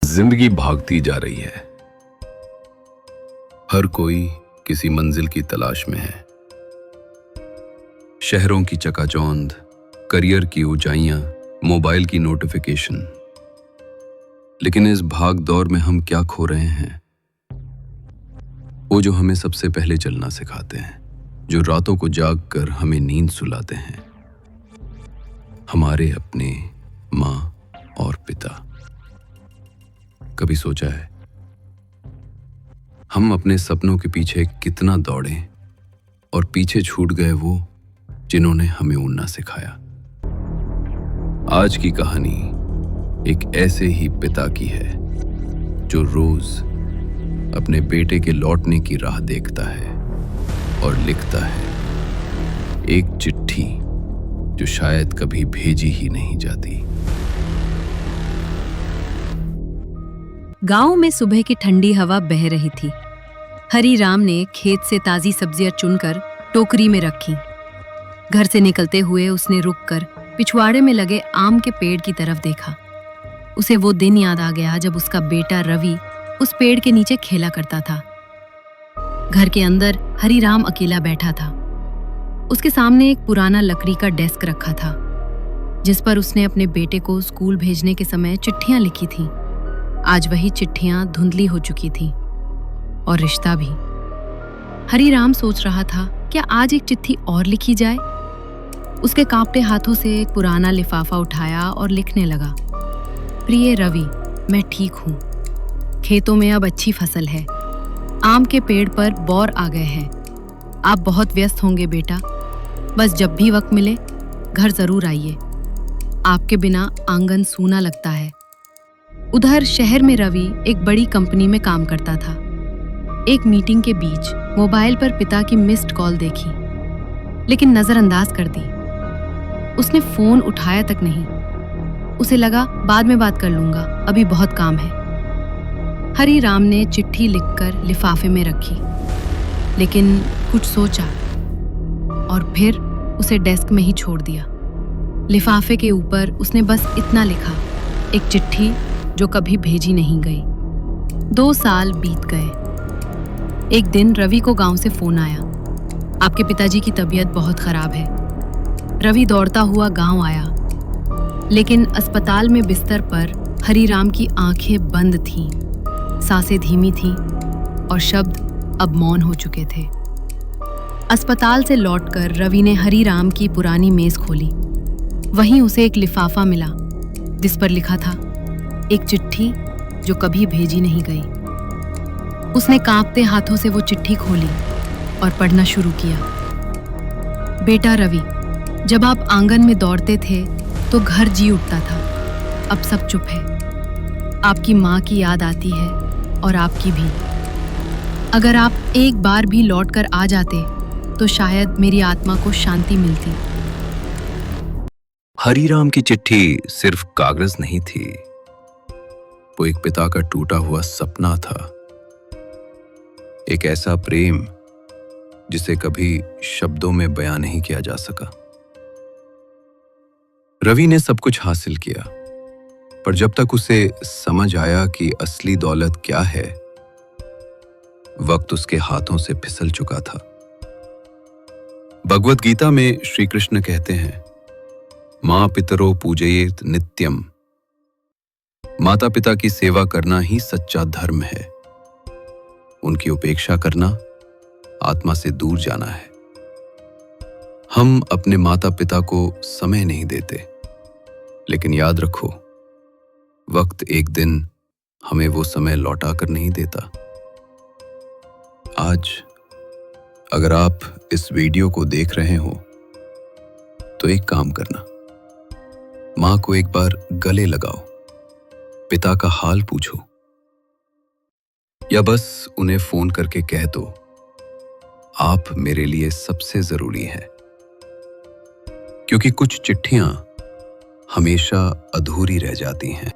जिंदगी भागती जा रही है। हर कोई किसी मंजिल की तलाश में है। शहरों की चकाचौंध, करियर की ऊंचाइयां, मोबाइल की नोटिफिकेशन। लेकिन इस भाग दौड़ में हम क्या खो रहे हैं? वो जो हमें सबसे पहले चलना सिखाते हैं, जो रातों को जाग कर हमें नींद सुलाते हैं, हमारे अपने माँ और पिता। कभी सोचा है हम अपने सपनों के पीछे कितना दौड़े और पीछे छूट गए वो जिन्होंने हमें उड़ना सिखाया? आज की कहानी एक ऐसे ही पिता की है जो रोज अपने बेटे के लौटने की राह देखता है और लिखता है एक चिट्ठी जो शायद कभी भेजी ही नहीं जाती। गांव में सुबह की ठंडी हवा बह रही थी। हरी राम ने खेत से ताजी सब्जियां चुनकर टोकरी में रखी। घर से निकलते हुए उसने रुककर पिछवाड़े में लगे आम के पेड़ की तरफ देखा। उसे वो दिन याद आ गया जब उसका बेटा रवि उस पेड़ के नीचे खेला करता था। घर के अंदर हरी राम अकेला बैठा था। उसके सामने एक पुराना लकड़ी का डेस्क रखा था जिस पर उसने अपने बेटे को स्कूल भेजने के समय चिट्ठियां लिखी थीं। आज वही चिट्ठियां धुंधली हो चुकी थीं और रिश्ता भी। हरी राम सोच रहा था क्या आज एक चिट्ठी और लिखी जाए। उसके कांपते हाथों से एक पुराना लिफाफा उठाया और लिखने लगा, प्रिय रवि, मैं ठीक हूँ। खेतों में अब अच्छी फसल है। आम के पेड़ पर बौर आ गए हैं। आप बहुत व्यस्त होंगे बेटा, बस जब भी वक्त मिले घर जरूर आइए। आपके बिना आंगन सूना लगता है। उधर शहर में रवि एक बड़ी कंपनी में काम करता था। एक मीटिंग के बीच मोबाइल पर पिता की मिस्ड कॉल देखी, लेकिन नजरअंदाज कर दी। उसने फोन उठाया तक नहीं। उसे लगा बाद में बात कर लूंगा, अभी बहुत काम है। हरी राम ने चिट्ठी लिखकर लिफाफे में रखी, लेकिन कुछ सोचा और फिर उसे डेस्क में ही छोड़ दिया। लिफाफे के ऊपर उसने बस इतना लिखा, एक चिट्ठी जो कभी भेजी नहीं गई। 2 साल बीत गए। एक दिन रवि को गांव से फोन आया, आपके पिताजी की तबीयत बहुत खराब है। रवि दौड़ता हुआ गांव आया, लेकिन अस्पताल में बिस्तर पर हरी राम की आंखें बंद थीं, सांसें धीमी थीं और शब्द अब मौन हो चुके थे। अस्पताल से लौटकर रवि ने हरी राम की पुरानी मेज खोली। वहीं उसे एक लिफाफा मिला जिस पर लिखा था, एक चिट्ठी जो कभी भेजी नहीं गई। उसने कांपते हाथों से वो चिट्ठी खोली और पढ़ना शुरू किया। बेटा रवि, जब आप आंगन में दौड़ते थे तो घर जी उठता था। अब सब चुप है। आपकी माँ की याद आती है और आपकी भी। अगर आप एक बार भी लौट कर आ जाते तो शायद मेरी आत्मा को शांति मिलती। हरी राम की चिट्ठी सिर्फ कागज नहीं थी, वो एक पिता का टूटा हुआ सपना था। एक ऐसा प्रेम जिसे कभी शब्दों में बयां नहीं किया जा सका। रवि ने सब कुछ हासिल किया, पर जब तक उसे समझ आया कि असली दौलत क्या है, वक्त उसके हाथों से फिसल चुका था। भगवत गीता में श्री कृष्ण कहते हैं, मां पितरो पूजयेत नित्यम। माता पिता की सेवा करना ही सच्चा धर्म है। उनकी उपेक्षा करना आत्मा से दूर जाना है। हम अपने माता पिता को समय नहीं देते, लेकिन याद रखो, वक्त एक दिन हमें वो समय लौटा कर नहीं देता। आज अगर आप इस वीडियो को देख रहे हो तो एक काम करना, मां को एक बार गले लगाओ, पिता का हाल पूछो, या बस उन्हें फोन करके कह दो, आप मेरे लिए सबसे जरूरी हैं। क्योंकि कुछ चिट्ठियां हमेशा अधूरी रह जाती हैं।